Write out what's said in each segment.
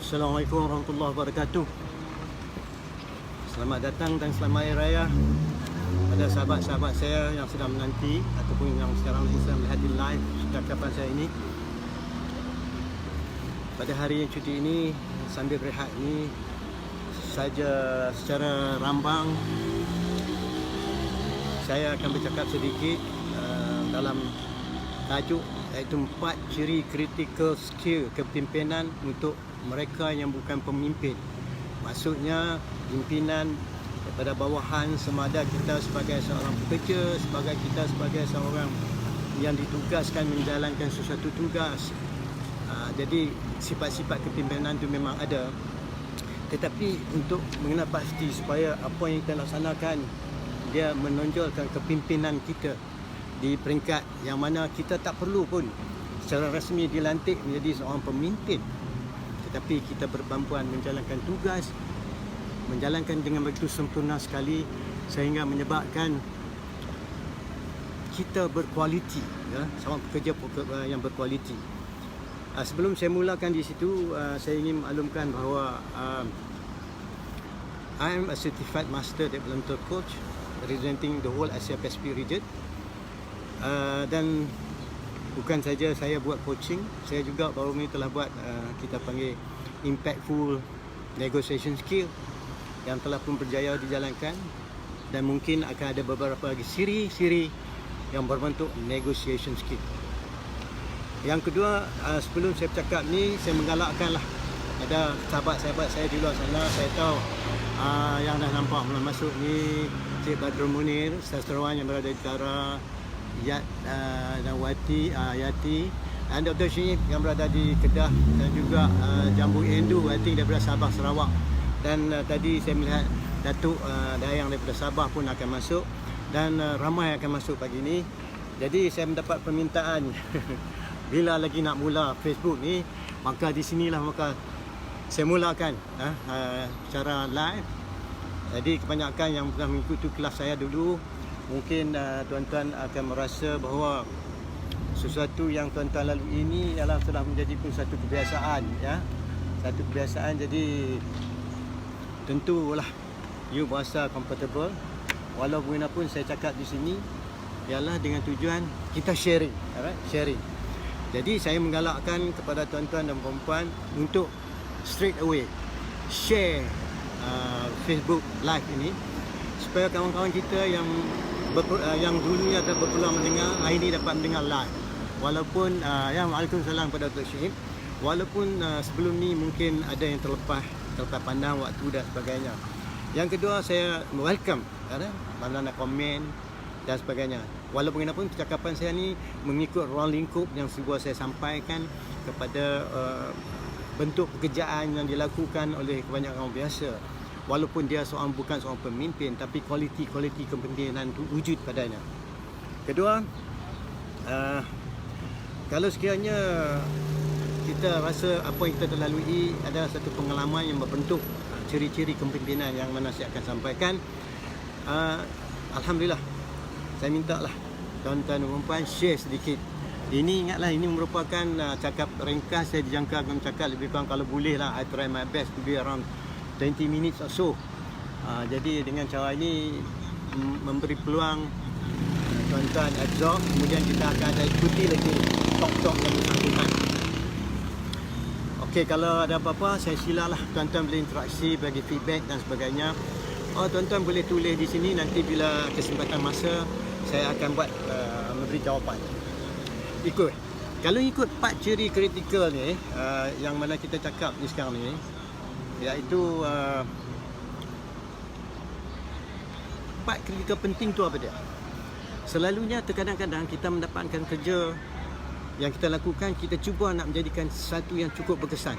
Assalamualaikum warahmatullahi wabarakatuh. Selamat datang dan selamat Hari Raya pada sahabat-sahabat saya yang sedang menanti ataupun yang sekarang sedang melihat di live cakapan saya ini. Pada hari yang cuti ini, sambil berehat ini, saja secara rambang saya akan bercakap sedikit dalam tajuk iaitu 4 ciri critical skill kepimpinan untuk mereka yang bukan pemimpin. Maksudnya pimpinan daripada bawahan, sama ada kita sebagai seorang pekerja, sebagai kita sebagai seorang yang ditugaskan menjalankan sesuatu tugas. Jadi sifat-sifat kepimpinan itu memang ada. Tetapi untuk mengenal pasti supaya apa yang kita laksanakan dia menonjolkan kepimpinan kita di peringkat yang mana kita tak perlu pun secara rasmi dilantik menjadi seorang pemimpin, tetapi kita berkemampuan menjalankan tugas, menjalankan dengan begitu sempurna sekali sehingga menyebabkan kita berkualiti, ya, seorang pekerja yang berkualiti. Sebelum saya mulakan di situ, saya ingin maklumkan bahawa I am a certified master developmental coach representing the whole Asia Pacific region. Dan bukan saja saya buat coaching, saya juga baru ni telah buat kita panggil impactful negotiation skill yang telah pun berjaya dijalankan, dan mungkin akan ada beberapa lagi siri-siri yang berbentuk negotiation skill. Yang kedua, sebelum saya bercakap ni, saya menggalakkanlah ada sahabat-sahabat saya di luar sana. Saya tahu yang dah nampak mula masuk ni Cik Badrul Munir, sastrawan yang berada di utara, dan Yati, dan Dr. Syed yang berada di Kedah, dan juga Jambu Endu, I think daripada Sabah, Sarawak. Dan tadi saya melihat Datuk Dayang daripada Sabah pun akan masuk, dan ramai akan masuk pagi ni. Jadi saya mendapat permintaan bila lagi nak mula Facebook ni, maka di sinilah maka saya mulakan secara live. Jadi kebanyakan yang pernah mengikuti kelas saya dulu, mungkin tuan-tuan akan merasa bahawa sesuatu yang tuan-tuan lalui ini ialah telah menjadi pun satu kebiasaan, ya. Satu kebiasaan, jadi tentulah you berasa comfortable. Walau bagaimanapun saya cakap di sini ialah dengan tujuan kita sharing, alright? Sharing. Jadi saya menggalakkan kepada tuan-tuan dan puan-puan untuk straight away share Facebook live ini supaya kawan-kawan kita yang dulunya tak berpeluang mendengar, hari ini dapat mendengar live. Walaupun Waalaikumsalam kepada Dr. Syed. Walaupun sebelum ni mungkin ada yang terlepas pandang waktu dan sebagainya. Yang kedua, saya welcome mana-mana komen dan sebagainya. Walaupun bagaimanapun percakapan saya ni mengikut ruang lingkup yang sebuah saya sampaikan kepada bentuk pekerjaan yang dilakukan oleh kebanyakan orang biasa. Walaupun dia bukan seorang pemimpin, tapi kualiti kepemimpinan itu wujud padanya. Kedua, kalau sekiranya kita rasa apa yang kita telah lalui adalah satu pengalaman yang berbentuk ciri-ciri kepemimpinan yang mana saya akan sampaikan, Alhamdulillah, saya minta lah tuan-tuan dan puan-puan share sedikit. Ini ingatlah, ini merupakan cakap ringkas. Saya dijangkakan cakap lebih kurang, kalau boleh lah, I try my best to be around 20 minutes or so. Jadi dengan cara ini memberi peluang tuan-tuan absorb, kemudian kita akan ada ikuti lagi talk-talk yang bersangkutan. Okey, kalau ada apa-apa saya silalah tuan-tuan boleh interaksi, bagi feedback dan sebagainya. Tuan-tuan boleh tulis di sini, nanti bila kesempatan masa saya akan buat memberi jawapan. Kalau ikut 4 ciri kritikal ni, yang mana kita cakap ni sekarang ni, iaitu 4 kritikal penting tu apa dia? Selalunya terkadang-kadang kita mendapatkan kerja yang kita lakukan, kita cuba nak menjadikan sesuatu yang cukup berkesan.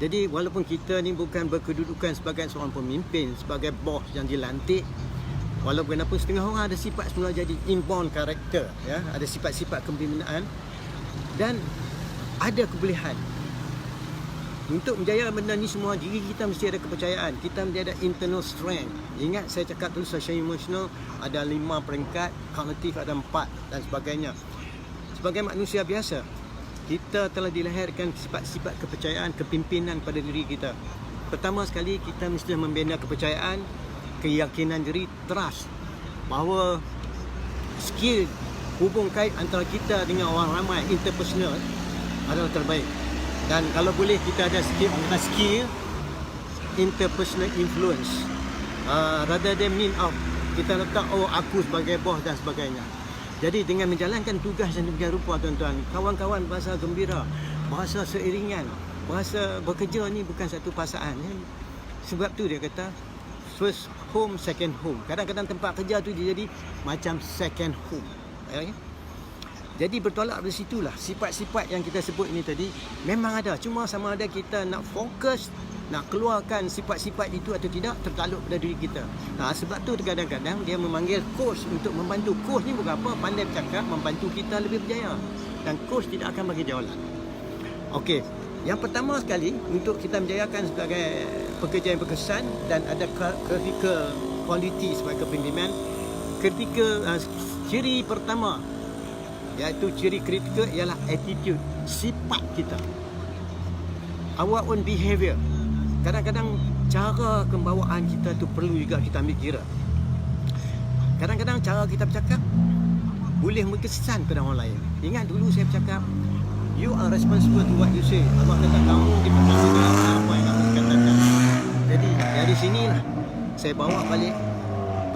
Jadi walaupun kita ni bukan berkedudukan sebagai seorang pemimpin, sebagai bos yang dilantik, walaupun bagaimanapun setengah orang ada sifat semula jadi inborn character, ya, ada sifat-sifat kepimpinan dan ada kebolehan. Untuk menjaya benda ni semua, diri kita mesti ada kepercayaan, kita mesti ada internal strength. Ingat saya cakap dulu, social emotional ada 5 peringkat, kognitif ada 4 dan sebagainya. Sebagai manusia biasa, kita telah dilahirkan sifat-sifat kepercayaan, kepimpinan pada diri kita. Pertama sekali, kita mesti membina kepercayaan, keyakinan diri, trust, bahawa skill hubung kait antara kita dengan orang ramai, interpersonal, adalah terbaik. Dan kalau boleh kita ada skill interpersonal influence, rather than mean out, kita letak aku sebagai bos dan sebagainya. Jadi dengan menjalankan tugas yang demikian rupa, tuan-tuan, kawan-kawan bahasa gembira, bahasa seiringan, bahasa bekerja ni bukan satu pasangan. Sebab tu dia kata first home, second home. Kadang-kadang tempat kerja tu dia jadi macam second home. Jadi bertolak dari situlah sifat-sifat yang kita sebut ini tadi memang ada. Cuma sama ada kita nak fokus, nak keluarkan sifat-sifat itu atau tidak, tertakluk pada diri kita. Sebab tu kadang-kadang dia memanggil coach untuk membantu. Coach ni bukan apa, pandai bercakap, membantu kita lebih berjaya. Dan coach tidak akan bagi jawalan. Okey, yang pertama sekali untuk kita menjayakan sebagai pekerja yang berkesan dan ada critical quality sebagai kepimpinan, ciri pertama iaitu ciri kritikal ialah attitude, sifat kita, our own behaviour. Kadang-kadang cara pembawaan kita tu perlu juga kita ambil kira. Kadang-kadang cara kita bercakap boleh berkesan pada orang lain. Ingat dulu saya bercakap, you are responsible to what you say. Allah kata kamu dipertanggungjawabkan dengan apa yang kamu katakan. Jadi dari sinilah saya bawa balik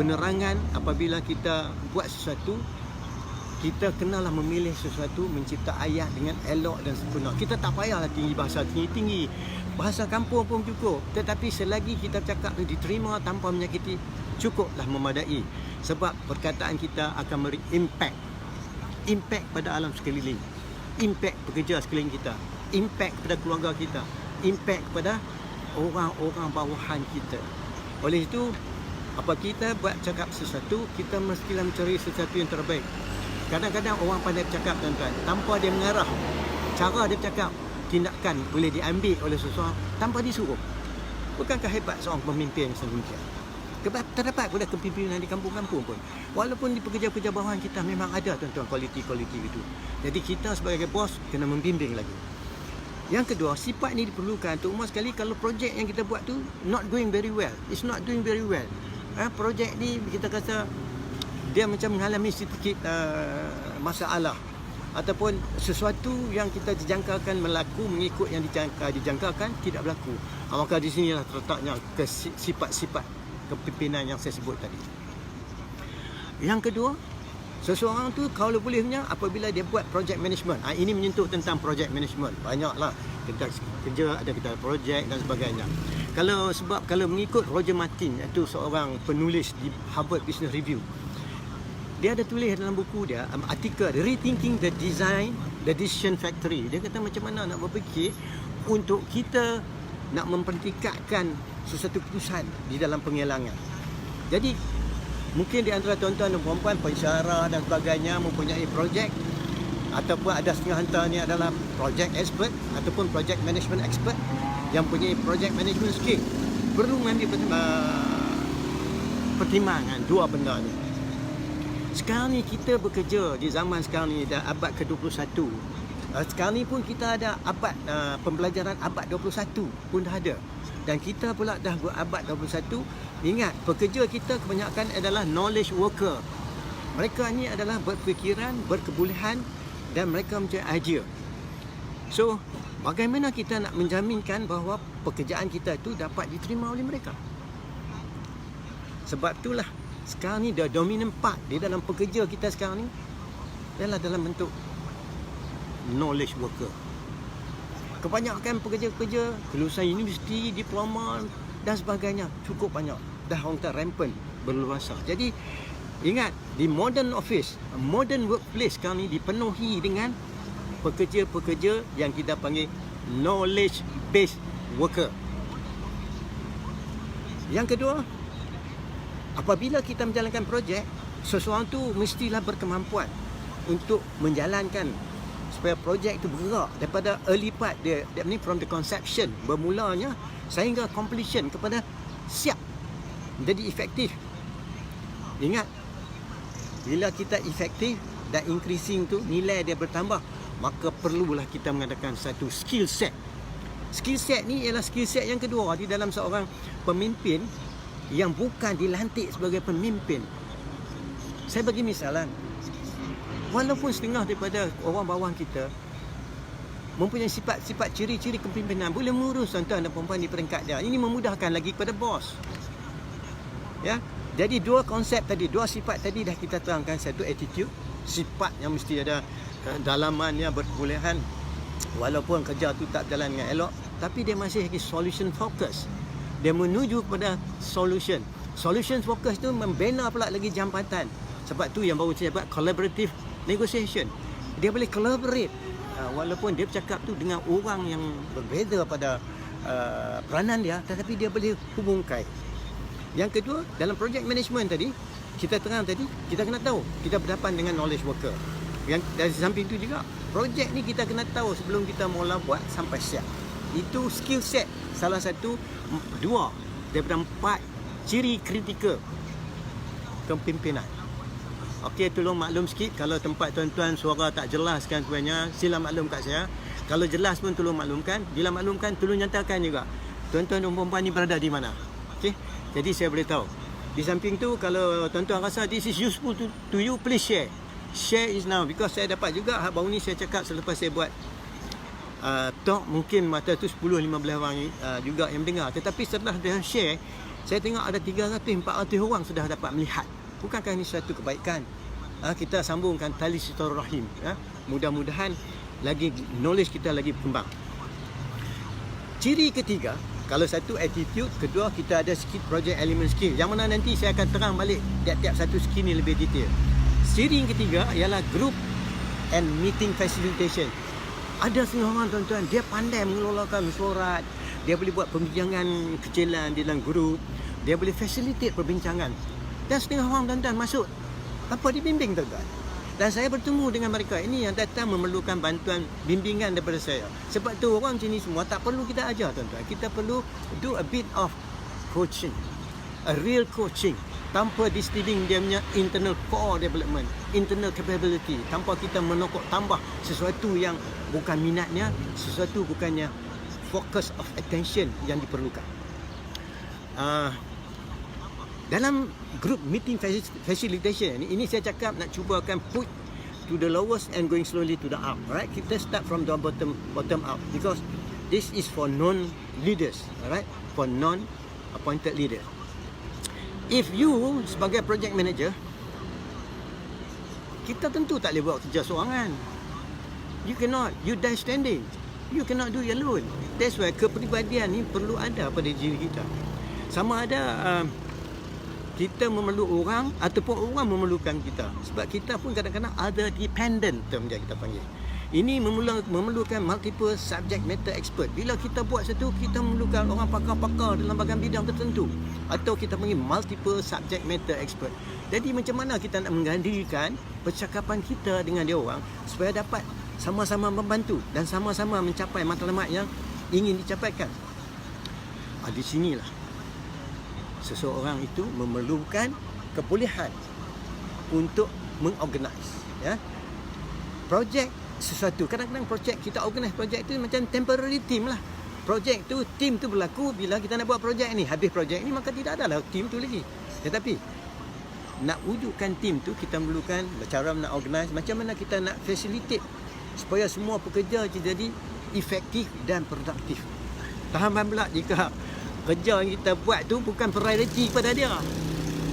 penerangan. Apabila kita buat sesuatu, kita kenalah memilih sesuatu, mencipta ayat dengan elok dan sempurna. Kita tak payahlah tinggi bahasa tinggi-tinggi. Bahasa kampung pun cukup. Tetapi selagi kita cakap itu diterima tanpa menyakiti, cukuplah memadai. Sebab perkataan kita akan beri impact. Impact pada alam sekeliling. Impact pekerja sekeliling kita. Impact kepada keluarga kita. Impact kepada orang-orang bawahan kita. Oleh itu, apa kita buat cakap sesuatu, kita mestilah mencari sesuatu yang terbaik. Kadang-kadang orang pandai bercakap, tuan-tuan, tanpa dia mengarah. Cara dia bercakap, tindakan boleh diambil oleh seseorang tanpa disuruh. Bukankah hebat seorang pemimpin sedemikian? Terdapat pula kepimpinan di kampung-kampung pun. Walaupun di pekerja-pekerja bawahan kita memang ada, tuan-tuan, kualiti-kualiti itu. Jadi kita sebagai bos kena membimbing lagi. Yang kedua, sifat ini diperlukan. Terutama sekali kalau projek yang kita buat tu not going very well. It's not doing very well. Projek ni kita kata dia macam mengalami sedikit masalah, ataupun sesuatu yang kita dijangkakan berlaku mengikut yang dijangkakan tidak berlaku. Maka di sinilah terletaknya sifat-sifat kepimpinan yang saya sebut tadi. Yang kedua, seseorang tu kalau bolehnya apabila dia buat project management. Ini menyentuh tentang project management. Banyaklah kita kerja, ada kita project dan sebagainya. Sebab kalau mengikut Roger Martin, iaitu seorang penulis di Harvard Business Review, dia ada tulis dalam buku dia, artikel Rethinking the Design, the Decision Factory. Dia kata macam mana nak berfikir untuk kita nak mempertingkatkan sesuatu keputusan di dalam penggalangan. Jadi mungkin di antara tuan-tuan dan puan-puan pensyarah dan sebagainya mempunyai projek, ataupun ada setengah hantar ni adalah project expert ataupun project management expert yang punya project management skill. Perlu mengambil pertimbangan dua benda ni. Sekarang ni kita bekerja di zaman sekarang ni dah abad ke-21. Sekarang ni pun kita ada abad pembelajaran abad 21 pun dah ada. Dan kita pula dah abad 21. Ingat, pekerja kita kebanyakan adalah knowledge worker. Mereka ni adalah berfikiran, berkebolehan dan mereka mempunyai idea. So, bagaimana kita nak menjaminkan bahawa pekerjaan kita itu dapat diterima oleh mereka? Sebab itulah sekarang ni the dominant part di dalam pekerja kita sekarang ni adalah dalam bentuk knowledge worker. Kebanyakan pekerja-pekerja lulusan universiti, diploma dan sebagainya cukup banyak. Dah orang kata rampant, berluasa. Jadi ingat, di modern office, modern workplace sekarang ni dipenuhi dengan pekerja-pekerja yang kita panggil knowledge based worker. Yang kedua, apabila kita menjalankan projek, seseorang tu mestilah berkemampuan untuk menjalankan supaya projek itu bergerak daripada early part dia ni, from the conception, bermulanya sehingga completion, kepada siap menjadi efektif. Ingat, bila kita efektif dan increasing tu, nilai dia bertambah, maka perlulah kita mengadakan satu skill set. Skill set ni ialah skill set yang kedua di dalam seorang pemimpin yang bukan dilantik sebagai pemimpin. Saya bagi misalan, walaupun setengah daripada orang bawah kita mempunyai sifat-sifat ciri-ciri kepimpinan, boleh mengurus tuan-tuan dan puan-puan di peringkat dia. Ini memudahkan lagi kepada bos. Ya, jadi dua konsep tadi, dua sifat tadi dah kita terangkan. Satu attitude, sifat yang mesti ada dalamannya, berkebolehan. Walaupun kerja tu tak berjalan dengan elok, tapi dia masih lagi solution focus. Dia menuju kepada solution. Solution focus tu membina pula lagi jambatan. Sebab tu yang baru saya buat collaborative negotiation. Dia boleh collaborate walaupun dia bercakap tu dengan orang yang berbeza pada peranan dia, tetapi dia boleh hubungkan. Yang kedua, dalam project management tadi, kita terang tadi, kita kena tahu kita berhadapan dengan knowledge worker. Yang dari samping itu juga, projek ni kita kena tahu sebelum kita mula buat sampai siap. Itu skill set, salah satu, dua daripada 4 ciri kritikal kepimpinan. Okey, tolong maklum sikit kalau tempat tuan-tuan suara tak jelas kan sebenarnya, sila maklum kat saya. Kalau jelas pun tolong maklumkan. Bila maklumkan, tolong nyatakan juga tuan-tuan dan puan-puan ni berada di mana. Okey, jadi saya boleh tahu. Di samping tu, kalau tuan-tuan rasa this is useful to you, please share. Share is now, because saya dapat juga baru ni saya cakap selepas saya buat talk, mungkin mata tu 10-15 orang juga yang mendengar. Tetapi setelah dia share, saya tengok ada 300-400 orang sudah dapat melihat. Bukankah ini suatu kebaikan? Kita sambungkan tali silaturahim. Mudah-mudahan lagi knowledge kita lagi berkembang. Ciri ketiga, kalau satu attitude, kedua kita ada sikit project element skill, yang mana nanti saya akan terang balik tiap-tiap satu skill ni lebih detail. Ciri yang ketiga ialah group and meeting facilitation. Ada setengah orang tuan-tuan, dia pandai mengelolakan mesyuarat, dia boleh buat perbincangan kecilan di dalam grup, dia boleh facilitate perbincangan. Dan setengah orang tuan-tuan masuk tanpa dibimbing tuan-tuan. Dan saya bertemu dengan mereka ini yang datang memerlukan bantuan bimbingan daripada saya. Sebab tu orang macam ni semua tak perlu kita ajar tuan-tuan. Kita perlu do a bit of coaching, a real coaching, tanpa disturbing dia punya internal core development, internal capability, tanpa kita menokok tambah sesuatu yang bukan minatnya, sesuatu bukannya focus of attention yang diperlukan. Dalam group meeting facilitation ini saya cakap nak cuba akan put to the lowest and going slowly to the up. Alright, kita start from the bottom up, because this is for non-leaders, alright, for non-appointed leaders. If you sebagai project manager, kita tentu tak boleh buat kerja seorangan. You cannot, you die standing. You cannot do it alone. That's why kepribadian ni perlu ada pada diri kita. Sama ada kita memerlukan orang ataupun orang memerlukan kita. Sebab kita pun kadang-kadang ada dependent term yang kita panggil. Ini memerlukan multiple subject matter expert. Bila kita buat satu, kita memerlukan orang pakar-pakar dalam bahagian bidang tertentu. Atau kita panggil multiple subject matter expert. Jadi macam mana kita nak menggantikan percakapan kita dengan dia orang supaya dapat sama-sama membantu dan sama-sama mencapai matlamat yang ingin dicapaikan. Di sinilah seseorang itu memerlukan kebolehan untuk mengorganize, ya, projek sesuatu. Kadang-kadang projek kita organize projek tu macam temporary team lah. Projek tu, team tu berlaku bila kita nak buat projek ni. Habis projek ni maka tidak adalah team tu lagi. Tetapi nak wujudkan team tu, kita memerlukan cara nak organize, macam mana kita nak facilitate supaya semua pekerja jadi efektif dan produktif. Faham pula jika kerja yang kita buat tu bukan priority pada dia.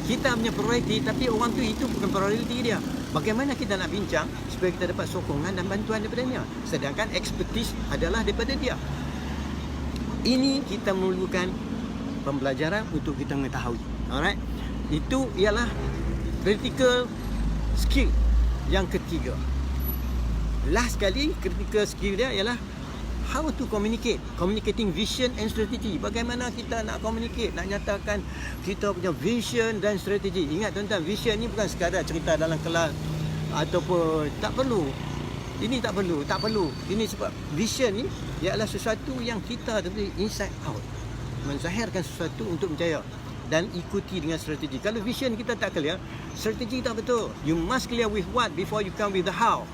Kita punya priority, tapi orang tu itu bukan priority dia. Bagaimana kita nak bincang supaya kita dapat sokongan dan bantuan daripada dia, sedangkan expertise adalah daripada dia. Ini kita memerlukan pembelajaran untuk kita mengetahui. Alright, itu ialah critical skill yang ketiga. Last sekali, critical skill dia ialah how to communicate, communicating vision and strategy. Bagaimana kita nak communicate, nak nyatakan kita punya vision dan strategi. Ingat tuan-tuan, vision ni bukan sekadar cerita dalam kelas ataupun tak perlu. Ini tak perlu. Ini sebab vision ni ialah sesuatu yang kita dari inside out, menzahirkan sesuatu untuk berjaya dan ikuti dengan strategi. Kalau vision kita tak clear, strategi tak betul. You must clear with what before you come with the how.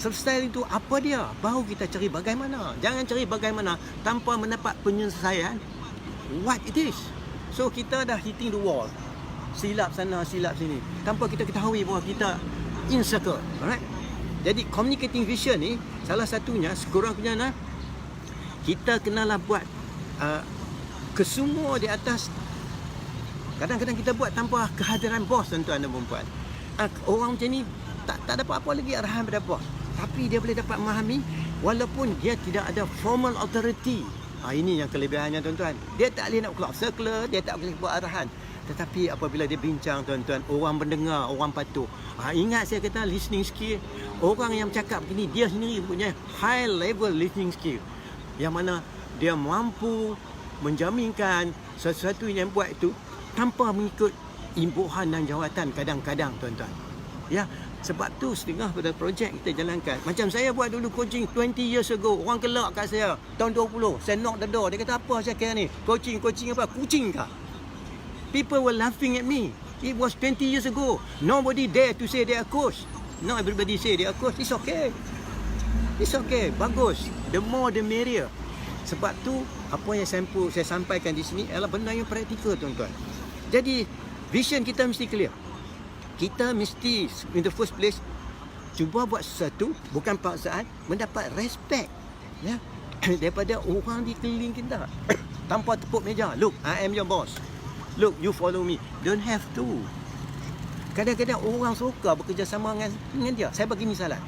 Selesai itu apa dia? Baru kita cari bagaimana. Jangan cari bagaimana tanpa mendapat penyelesaian what it is. So kita dah hitting the wall. Silap sana, silap sini. Tanpa kita ketahui bahawa kita in circle. Alright? Jadi communicating vision ni salah satunya sekurang-kurangnya kita kenalah buat kesemua di atas. Kadang-kadang kita buat tanpa kehadiran bos, tuan-tuan dan puan-puan. Orang macam ni tak dapat apa lagi arahan daripada bos. Tapi dia boleh dapat memahami walaupun dia tidak ada formal authority. Ini yang kelebihannya, tuan-tuan. Dia tak boleh nak keluar circular, dia tak boleh buat arahan. Tetapi apabila dia bincang, tuan-tuan, orang mendengar, orang patuh. Ingat saya kata listening skill. Orang yang bercakap begini, dia sendiri punya high level listening skill. Yang mana dia mampu menjaminkan sesuatu yang buat itu tanpa mengikut imbuhan dan jawatan kadang-kadang, tuan-tuan. Ya, sebab tu setengah pada projek kita jalankan. Macam saya buat dulu coaching 20 years ago. Orang kelak kat saya tahun 20. Saya knock the door. Dia kata, apa Syakir ni? Coaching apa? Kucing kah? People were laughing at me. It was 20 years ago. Nobody dare to say they are coach. Now everybody say they are coach. It's okay. It's okay. Bagus. The more the merrier. Sebab tu apa yang saya sampaikan di sini adalah benda yang praktikal, tuan-tuan. Jadi vision kita mesti clear. Kita mesti in the first place cuba buat sesuatu bukan paksaan, mendapat respect ya daripada orang di keliling kita. Tanpa tepuk meja. Look, I am your boss. Look, you follow me. Don't have to. Kadang-kadang orang suka bekerjasama dengan dia. Saya bagi misalan.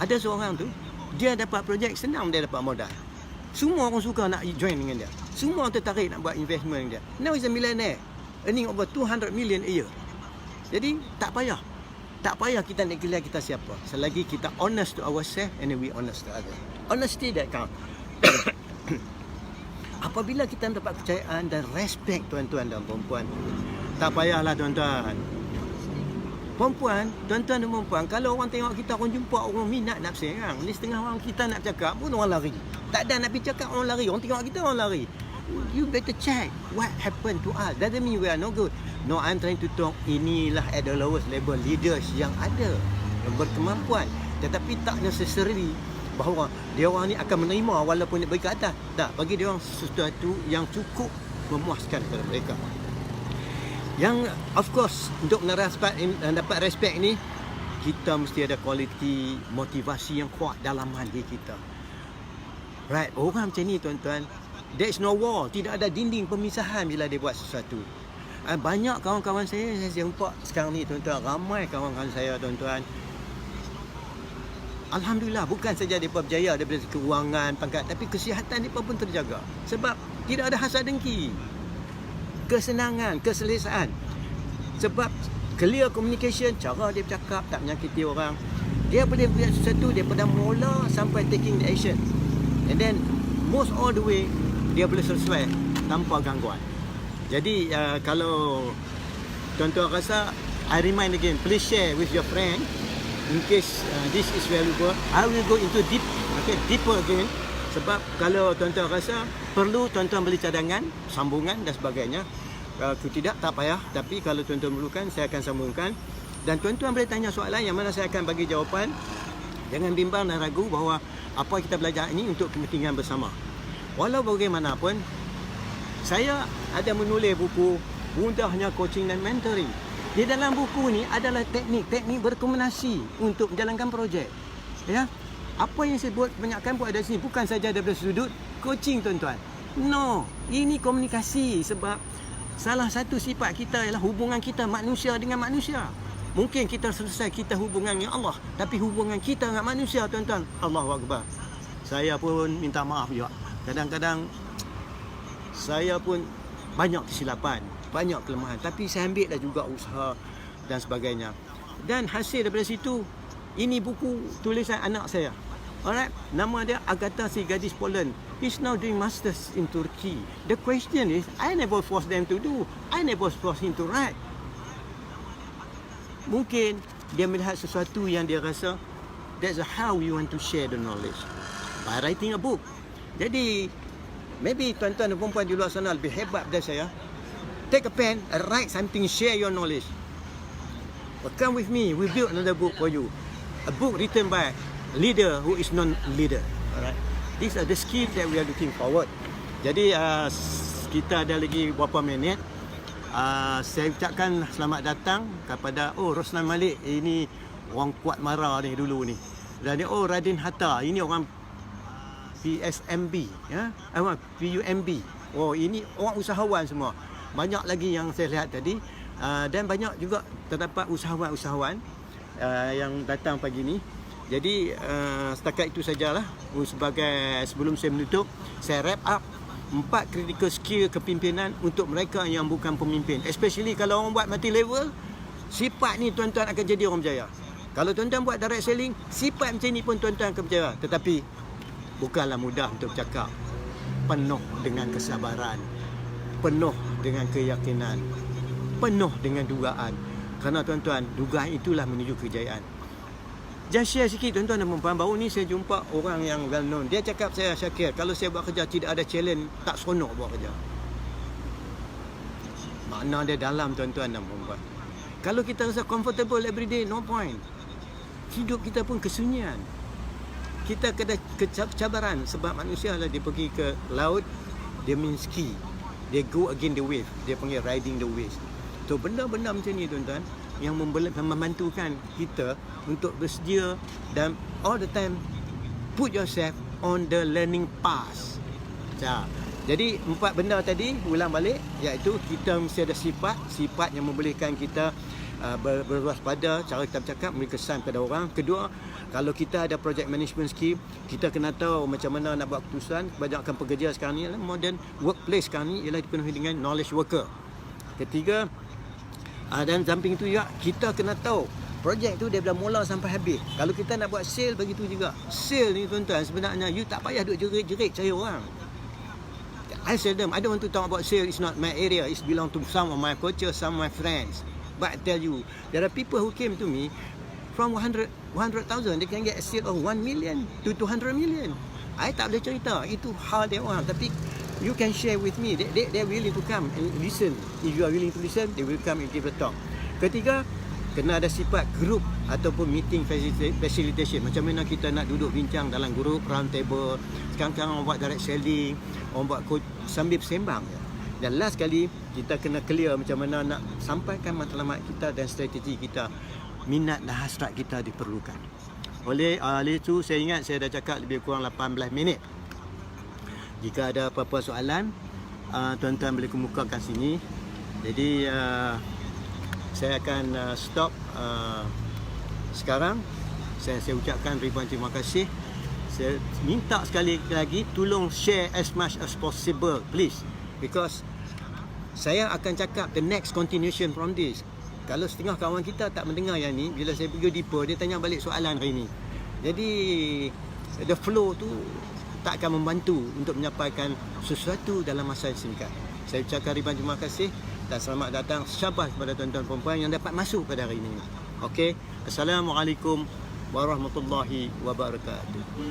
Ada seorang tu, dia dapat projek, senang dia dapat modal. Semua orang suka nak join dengan dia. Semua orang tertarik nak buat investment dengan dia. Now he's a millionaire, earning over 200 million a year. Jadi tak payah. Tak payah kita nak kira kita siapa. Selagi kita honest to ourselves and then we honest to others. Honesty that count. Apabila kita mendapat kepercayaan dan respect, tuan-tuan dan perempuan, tak payahlah, tuan-tuan. Perempuan, tuan-tuan dan perempuan, kalau orang tengok kita, orang jumpa, orang minat nak berserang. Ni setengah orang kita nak cakap pun orang lari. Tak ada nak pergi cakap, orang lari. Orang tengok kita, orang lari. You better check what happened to us. Doesn't mean we are no good. No, I'm trying to talk, inilah at the lowest level leaders yang ada, yang berkemampuan. Tetapi tak necessarily bahawa dia orang ni akan menerima walaupun dia pergi ke atas. Tak, bagi dia orang sesuatu yang cukup memuaskan kepada mereka. Yang of course untuk dapat respect ni, kita mesti ada kualiti motivasi yang kuat dalam hati kita. Right, orang macam ni, tuan-tuan, there is no wall, tidak ada dinding pemisahan bila dia buat sesuatu. Banyak kawan-kawan saya jumpa sekarang ni, tuan-tuan, ramai kawan-kawan saya, tuan-tuan. Alhamdulillah, bukan saja mereka berjaya daripada keuangan, pangkat, tapi kesihatan mereka pun terjaga. Sebab tidak ada hasad dengki. Kesenangan, keselesaan. Sebab clear communication, cara dia bercakap, tak menyakiti orang. Dia boleh buat sesuatu daripada mula sampai taking the action. And then, most all the way, dia boleh selesai tanpa gangguan. Jadi, kalau tuan-tuan rasa, I remind again, please share with your friend. In case this is valuable, I will go into deeper again. Sebab kalau tuan-tuan rasa perlu, tuan-tuan beli cadangan, sambungan dan sebagainya. Kalau tidak, tak payah. Tapi kalau tuan-tuan perlukan, saya akan sambungkan. Dan tuan-tuan boleh tanya soalan yang mana saya akan bagi jawapan. Jangan bimbang dan ragu bahawa apa kita belajar ini untuk kepentingan bersama. Walau bagaimanapun, saya ada menulis buku Mudahnya Coaching dan Mentoring. Di dalam buku ni adalah teknik-teknik berkomunikasi untuk menjalankan projek. Ya, apa yang saya buat kebanyakan buat dari sini bukan saja daripada sudut coaching, tuan-tuan. No, ini komunikasi. Sebab salah satu sifat kita ialah hubungan kita manusia dengan manusia. Mungkin kita selesai kita hubungan dengan Allah, tapi hubungan kita dengan manusia, tuan-tuan, Allahu Akbar. Saya pun minta maaf juga. Kadang-kadang saya pun banyak kesilapan, banyak kelemahan, tapi saya ambil dah juga usaha dan sebagainya. Dan hasil daripada situ, ini buku tulisan anak saya. Alright, nama dia Agatha, si gadis Poland. He's now doing masters in Turkey. The question is, I never force them to do. I never force him to write. Mungkin dia melihat sesuatu yang dia rasa, that's how we want to share the knowledge, by writing a book. Jadi, maybe tuan-tuan dan perempuan di luar sana lebih hebat dari saya. Take a pen and write something, share your knowledge. Well, come with me, we build another book for you. A book written by leader who is non-leader. Alright. These are the skills that we are looking forward. Jadi kita ada lagi beberapa minit. Saya ucapkan selamat datang kepada Roslan Malik. Ini orang kuat marah ni dulu ni. Dan ni Radin Hatta. Ini orang PSMB, ya. PUMB. Ini orang usahawan semua. Banyak lagi yang saya lihat tadi. Dan banyak juga terdapat usahawan-usahawan yang datang pagi ni. Jadi setakat itu sajalah. Sebelum saya menutup, saya wrap up 4 critical skill kepimpinan untuk mereka yang bukan pemimpin. Especially kalau orang buat multi level, sifat ni tuan-tuan akan jadi orang berjaya. Kalau tuan-tuan buat direct selling, sifat macam ni pun tuan-tuan akan berjaya. Tetapi bukanlah mudah untuk bercakap. Penuh dengan kesabaran, penuh dengan keyakinan, penuh dengan dugaan. Kerana tuan-tuan, dugaan itulah menuju kejayaan. Just share sikit tuan-tuan dan puan-puan. Baru ni saya jumpa orang yang well known. Dia cakap, saya Syakir, kalau saya buat kerja tidak ada challenge, tak seronok buat kerja. Makna dia dalam tuan-tuan dan puan-puan. Kalau kita rasa comfortable every day, no point. Hidup kita pun kesunyian. Kita kena kecabaran. Sebab manusia lah, dia pergi ke laut, dia main ski, dia go against the wave, dia panggil riding the waves. So benda-benda macam ni tuan-tuan yang membantukan kita untuk bersedia dan all the time put yourself on the learning path. Jadi 4 benda tadi ulang balik, iaitu kita mesti ada sifat yang membolehkan kita berwaspada, cara kita bercakap memberi kesan pada orang. Kedua, kalau kita ada project management skill, kita kena tahu macam mana nak buat keputusan. Kebanyakan pekerja sekarang ni, modern workplace sekarang ni ialah dipenuhi dengan knowledge worker. Ketiga, dan samping itu juga kita kena tahu projek tu daripada mula sampai habis. Kalau kita nak buat sale, begitu juga. Sale ni tuan-tuan, sebenarnya you tak payah duk jerit-jerit cari orang. I don't want to talk about sale. It's not my area. It belong to some of my culture, some of my friends. But I tell you, there are people who came to me from 100,000. They can get a sale of 1 million to 200 million. I tak boleh cerita. Itu hal dia orang. Tapi you can share with me. They're willing to come and listen. If you are willing to listen, they will come and give a talk. Ketiga, kena ada sifat group ataupun meeting facilitation. Macam mana kita nak duduk bincang dalam group, round table. Sekarang orang buat direct selling, orang buat coach sambil bersembang. Dan last kali, kita kena clear macam mana nak sampaikan matlamat kita dan strategi kita. Minat dan hasrat kita diperlukan. Oleh itu, saya ingat saya dah cakap lebih kurang 18 minit. Jika ada apa-apa soalan, tuan-tuan boleh kemukakan sini. Jadi saya akan stop sekarang. Saya ucapkan ribuan terima kasih. Saya minta sekali lagi, tolong share as much as possible, please. Because saya akan cakap the next continuation from this. Kalau setengah kawan kita tak mendengar yang ni, bila saya pergi deeper, dia tanya balik soalan hari ni. Jadi the flow tu tak akan membantu untuk menyampaikan sesuatu dalam masa yang singkat. Saya ucapkan ribuan terima kasih dan selamat datang, syabas kepada tuan-tuan perempuan yang dapat masuk pada hari ini. Okey, Assalamualaikum warahmatullahi wabarakatuh.